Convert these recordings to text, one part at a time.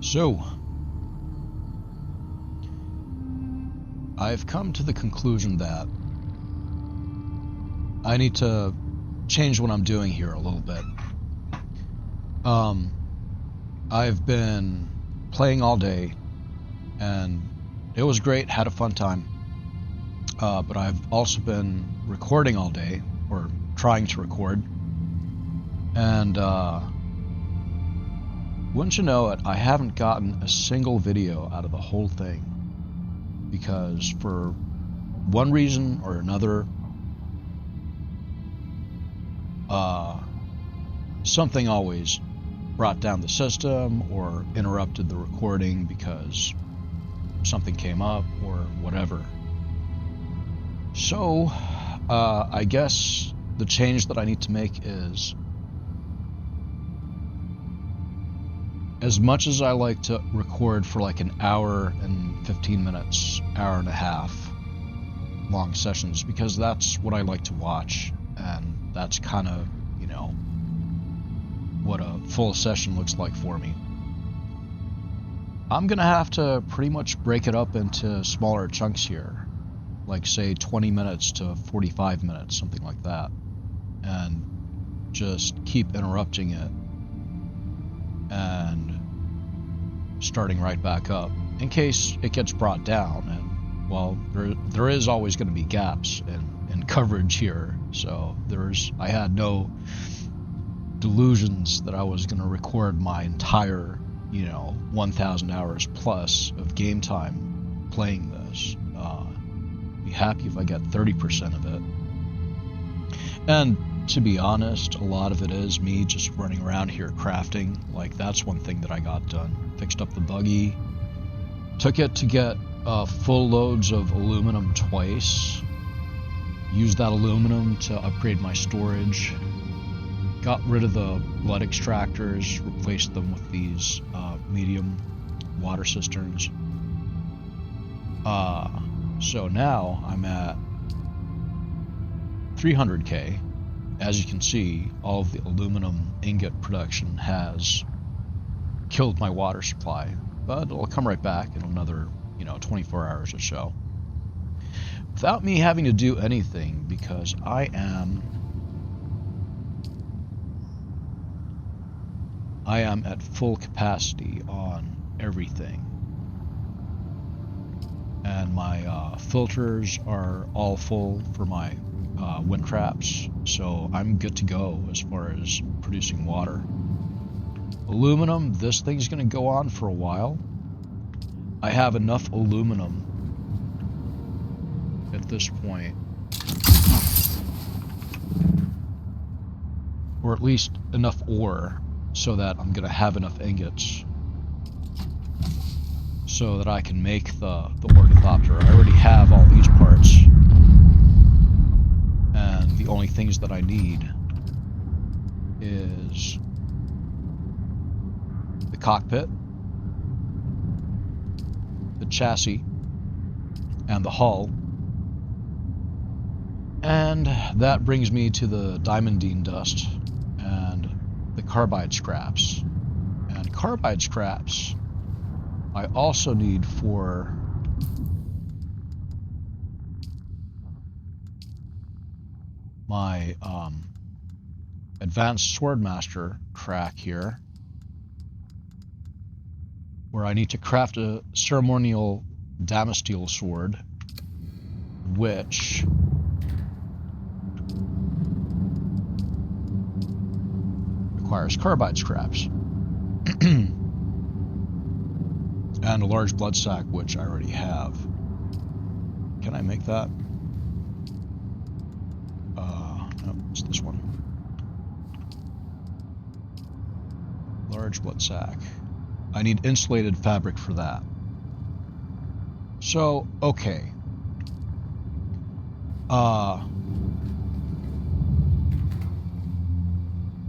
So, I've come to the conclusion that I need to change what I'm doing here a little bit. I've been playing all day, and it was great, had a fun time. But I've also been recording all day, or trying to record. And, wouldn't you know it, I haven't gotten a single video out of the whole thing. Because for one reason or another, something always brought down the system or interrupted the recording because something came up or whatever. So, I guess the change that I need to make is, as much as I like to record for like an hour and 15 minutes, hour and a half long sessions, because that's what I like to watch, and that's kind of, you know, what a full session looks like for me. I'm gonna have to pretty much break it up into smaller chunks here, like say 20 minutes to 45 minutes, something like that, and just keep interrupting it and starting right back up in case it gets brought down. And well, there is always going to be gaps in coverage here, so I had no delusions that I was going to record my entire, 1,000 hours plus of game time playing this. Be happy if I get 30% of it. And to be honest, a lot of it is me just running around here crafting. Like, that's one thing that I got done. Fixed up the buggy. Took it to get full loads of aluminum twice. Used that aluminum to upgrade my storage. Got rid of the blood extractors, replaced them with these medium water cisterns. So now I'm at 300k. As you can see, all of the aluminum ingot production has killed my water supply, but it'll come right back in another, 24 hours or so. Without me having to do anything, because I am at full capacity on everything. And my filters are all full for my wind traps, so I'm good to go as far as producing water. Aluminum, this thing's going to go on for a while. I have enough aluminum at this point, or at least enough ore, so that I'm going to have enough ingots so that I can make the ornithopter. I already have all these parts, and the only things that I need is the cockpit, the chassis, and the hull. And that brings me to the diamondine dust and the carbide scraps. And carbide scraps I also need for my advanced swordmaster track here, where I need to craft a ceremonial damasteel sword, which requires carbide scraps. And a large blood sack, which I already have. Can I make that? No, it's this one. Large blood sack. I need insulated fabric for that. So, okay.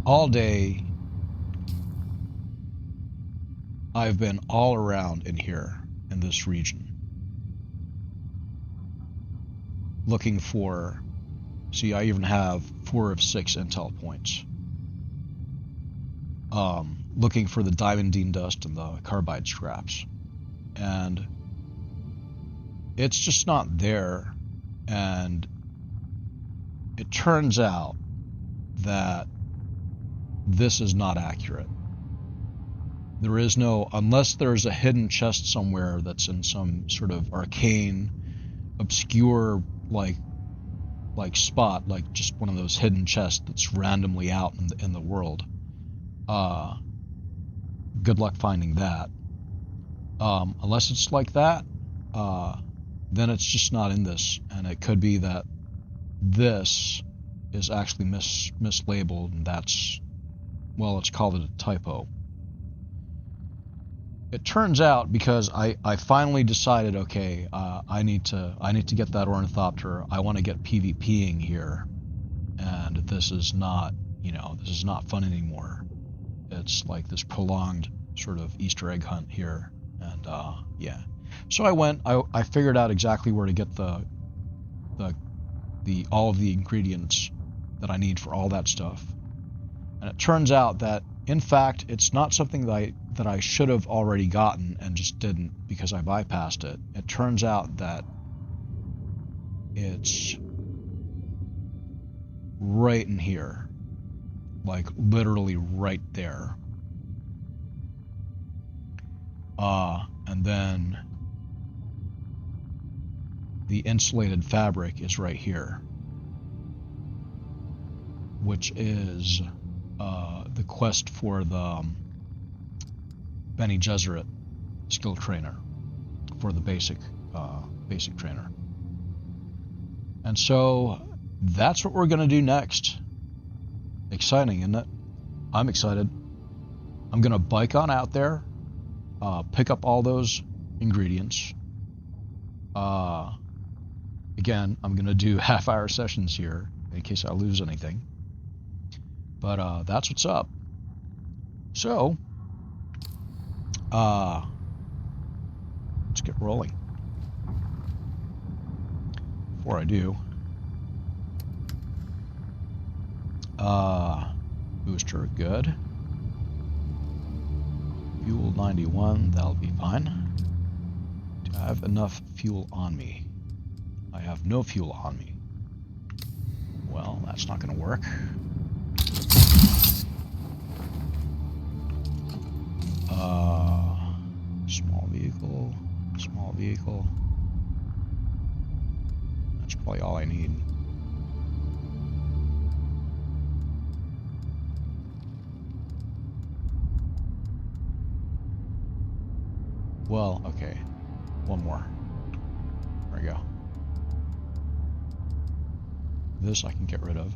All day, I've been all around in here, in this region, looking for, I even have 4 of 6 intel points. looking for the diamondine dust and the carbide scraps. And it's just not there. And it turns out that this is not accurate. There is no, unless there's a hidden chest somewhere that's in some sort of arcane, obscure, like spot, like just one of those hidden chests that's randomly out in the world. Good luck finding that. Unless it's like that, then it's just not in this, and it could be that this is actually mislabeled, and that's, well, let's call it a typo. It turns out, because I finally decided, okay, I need to get that ornithopter. I want to get PvPing here, and this is not, this is not fun anymore. It's like this prolonged sort of Easter egg hunt here, and yeah. So I figured out exactly where to get the all of the ingredients that I need for all that stuff. And it turns out that, in fact, it's not something that I should have already gotten and just didn't because I bypassed it. It turns out that it's right in here. Like, literally right there. And then the insulated fabric is right here, which is the quest for the Bene Gesserit skill trainer, for the basic trainer. And so that's what we're going to do next. Exciting, isn't it? I'm excited. I'm going to bike on out there, pick up all those ingredients. Again, I'm going to do half-hour sessions here in case I lose anything. But that's what's up. So, let's get rolling. Before I do, booster, good. Fuel 91, that'll be fine. Do I have enough fuel on me? I have no fuel on me. Well, that's not going to work. Small vehicle. That's probably all I need. Well, okay. One more. There we go. This I can get rid of.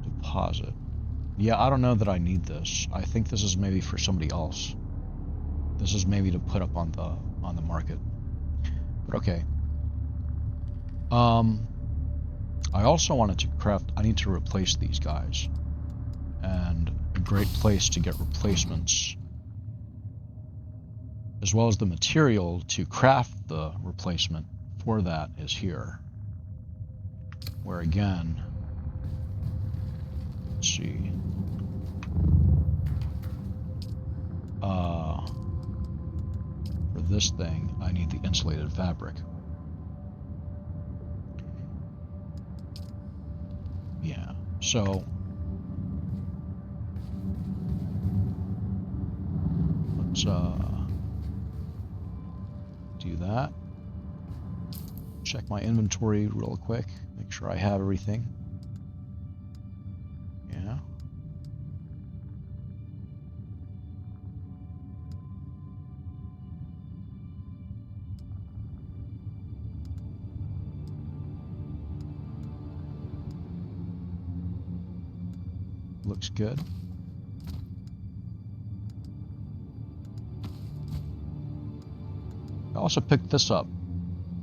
Deposit. Yeah, I don't know that I need this. I think this is maybe for somebody else. This is maybe to put up on the market. But okay. I also wanted to craft, I need to replace these guys. And a great place to get replacements, as well as the material to craft the replacement for that, is here. Where again, let's see. For this thing, I need the insulated fabric. Yeah, so let's do that. Check my inventory real quick, make sure I have everything. Yeah. Looks good. I also picked this up.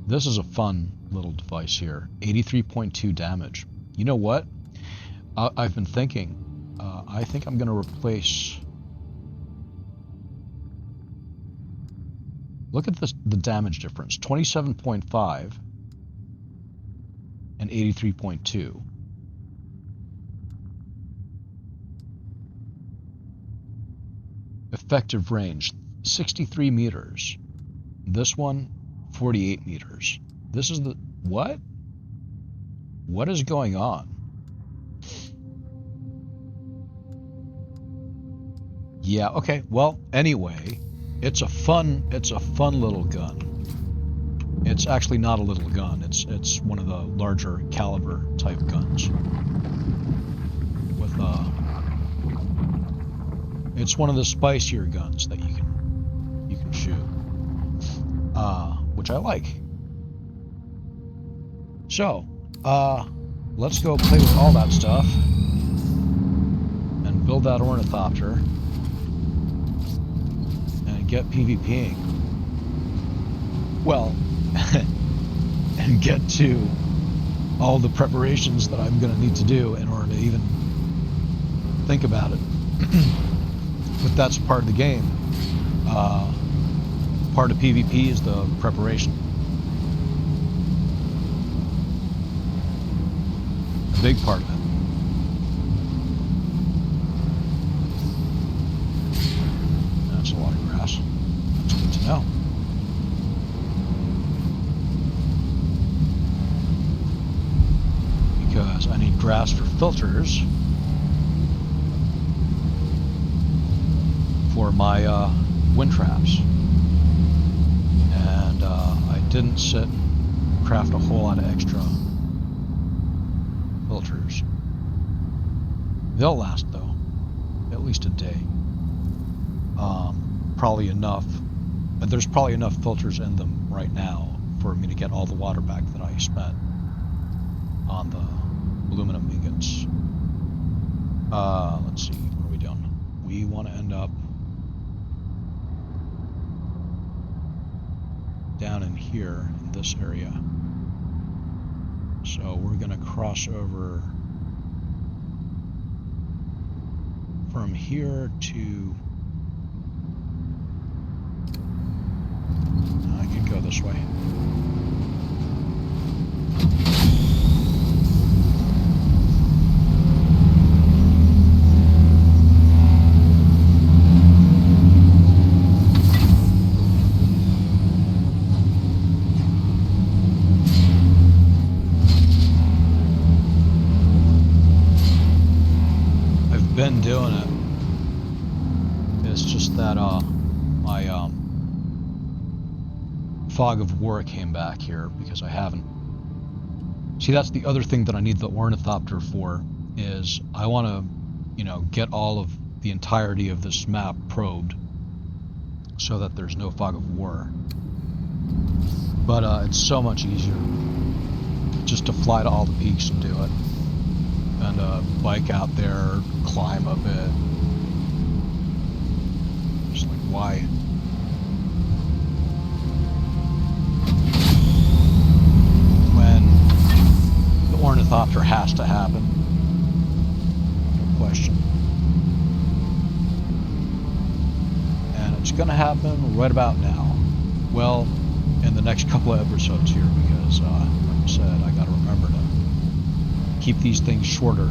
This is a fun little device here. 83.2 damage. You know what? I've been thinking. I think I'm going to replace... Look at this, the damage difference. 27.5 and 83.2. Effective range, 63 meters. This one, 48 meters. This is the... What? What is going on? Yeah, okay. Well, anyway, it's a fun little gun. It's actually not a little gun. It's one of the larger caliber type guns. With it's one of the spicier guns that you can shoot. Which I like. So, let's go play with all that stuff and build that ornithopter and get PvPing. Well, and get to all the preparations that I'm going to need to do in order to even think about it. But that's part of the game. Part of PvP is the preparation. A big part of it. That's a lot of grass. That's good to know. Because I need grass for filters for my wind traps. And I didn't sit and craft a whole lot of extra filters. They'll last though, at least a day. Probably enough, but there's probably enough filters in them right now for me to get all the water back that I spent on the aluminum ingots. Let's see, what are we doing? We want to end up down in here in this area. So we're going to cross over from here to... I can go this way. Been doing it. It's just that my fog of war came back here because I haven't. See, that's the other thing that I need the ornithopter for, is I want to, get all of the entirety of this map probed so that there's no fog of war. But it's so much easier just to fly to all the peaks and do it. And bike out there, climb a bit. Just like, why? When the ornithopter has to happen. No question. And it's gonna happen right about now. Well, in the next couple of episodes here, because, like I said, I gotta remember to keep these things shorter.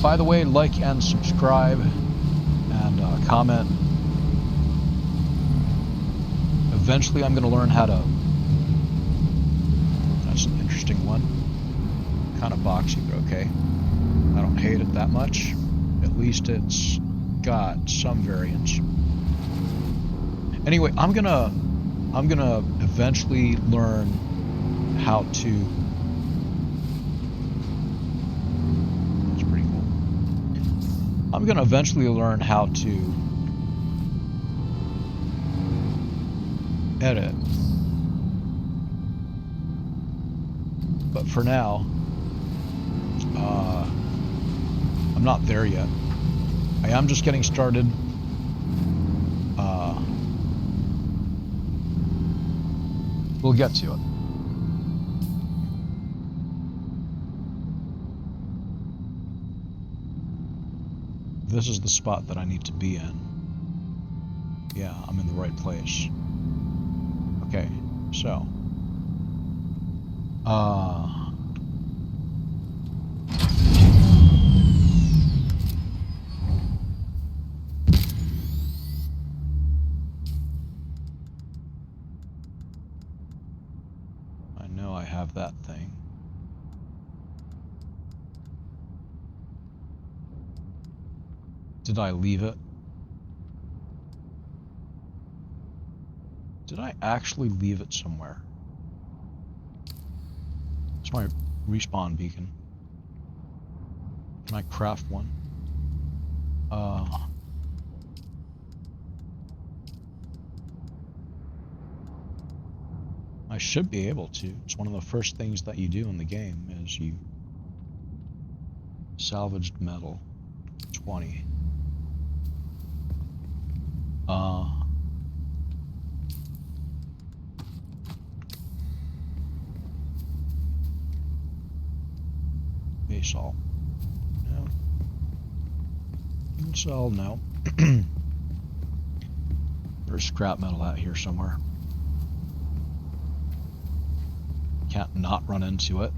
By the way, like and subscribe and comment. Eventually I'm going to learn how to... That's an interesting one. Kind of boxy, but okay. I don't hate it that much. At least it's got some variance. Anyway, I'm gonna eventually learn how to... That's pretty cool. I'm gonna eventually learn how to edit. But for now, I'm not there yet. I am just getting started. We'll get to it. This is the spot that I need to be in. Yeah, I'm in the right place. Okay, so I know I have that thing. Did I leave it? Did I actually leave it somewhere? It's my respawn beacon. Can I craft one? I should be able to. It's one of the first things that you do in the game is you salvaged metal. 20. Basalt. No. Sell, no. There's scrap metal out here somewhere. Can't not run into it.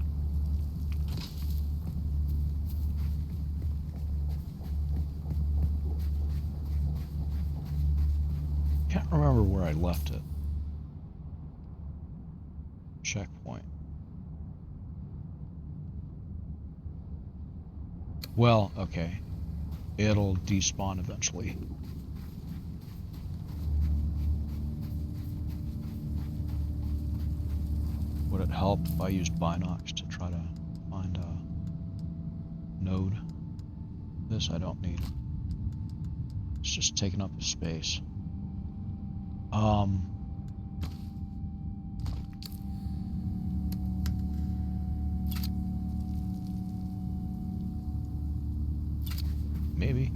Can't remember where I left it. Checkpoint. Well, okay. It'll despawn eventually. Would it help if I used binocs to try to find a node? This I don't need. It's just taking up the space. Maybe.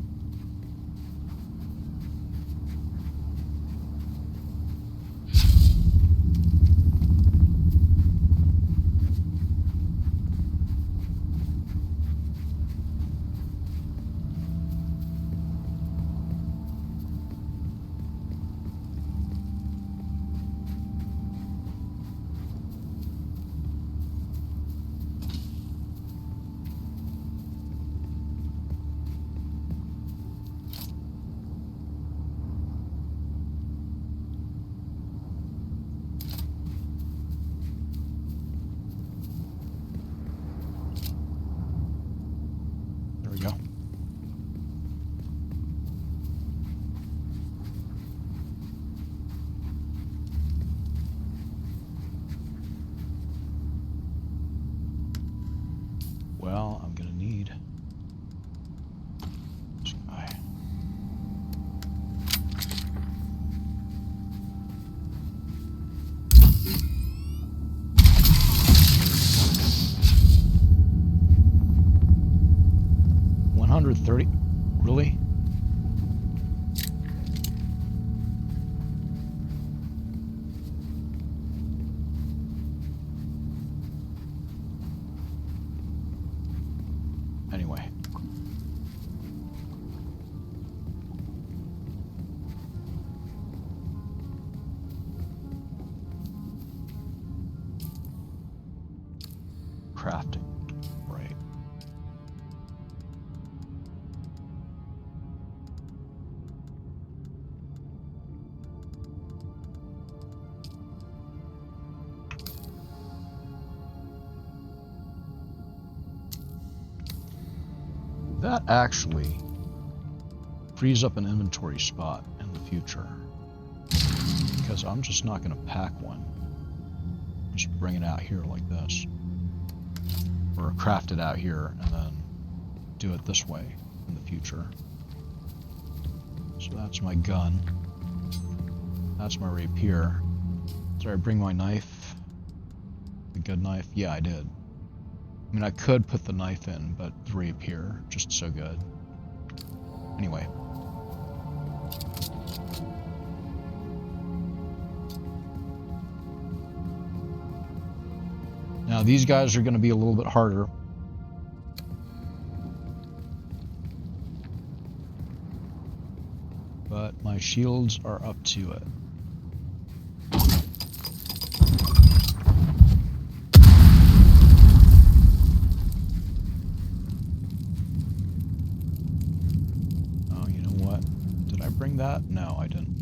There we go. Well, I'm gonna need this guy. $130? Really? Anyway. Crafting. Right. That actually frees up an inventory spot in the future. Because I'm just not going to pack one. Just bring it out here like this. Or craft it out here and then do it this way in the future. So that's my gun. That's my rapier. Did I bring my knife? The good knife? Yeah, I did. I mean, I could put the knife in, but the rapier, just so good. Anyway. Now these guys are going to be a little bit harder. But my shields are up to it. that? No, I didn't.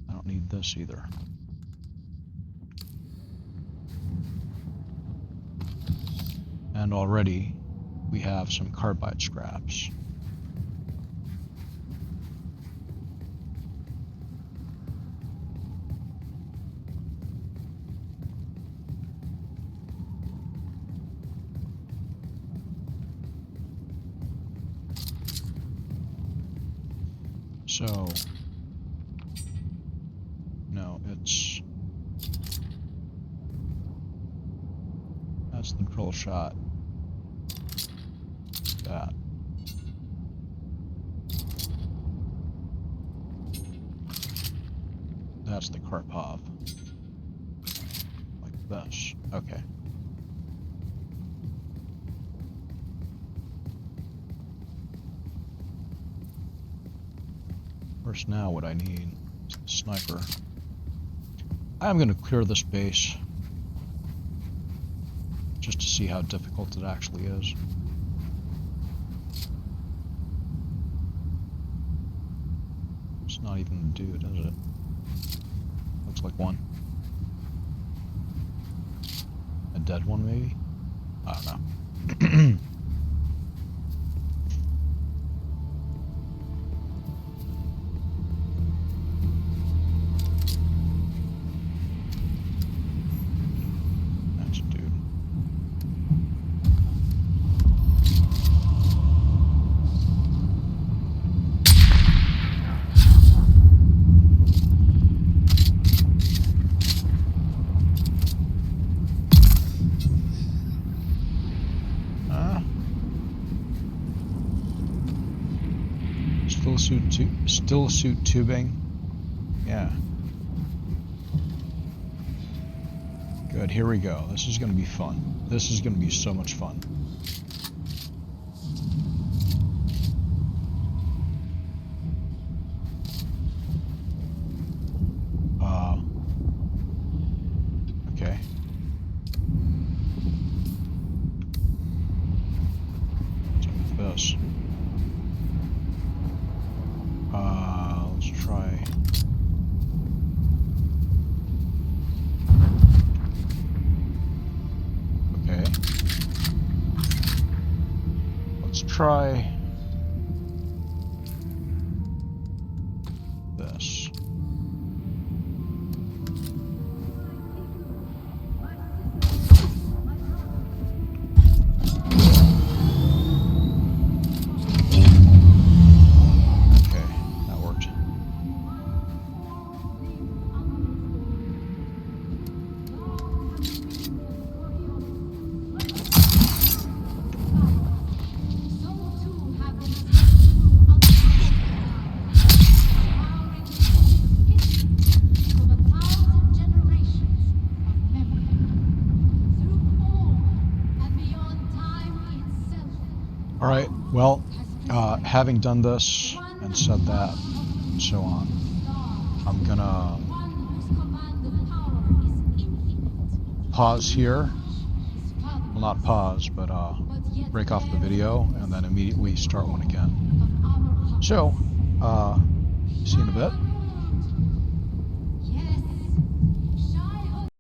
I don't need this either. And already we have some carbide scraps. So, no, that's the drill shot. That. That's the Karpov. Like this. Okay. First now what I need is the sniper. I'm going to clear this base just to see how difficult it actually is. It's not even a dude, is it? Looks like one. A dead one, maybe? I don't know. That's a dude. Still suit tubing. Yeah. Good, here we go. This is going to be fun. This is going to be so much fun. Okay. What's up with this? Let's try. Okay. Let's try this. Alright, well, having done this and said that and so on, I'm gonna pause here. Well, not pause, but break off the video and then immediately start one again. So, see you in a bit.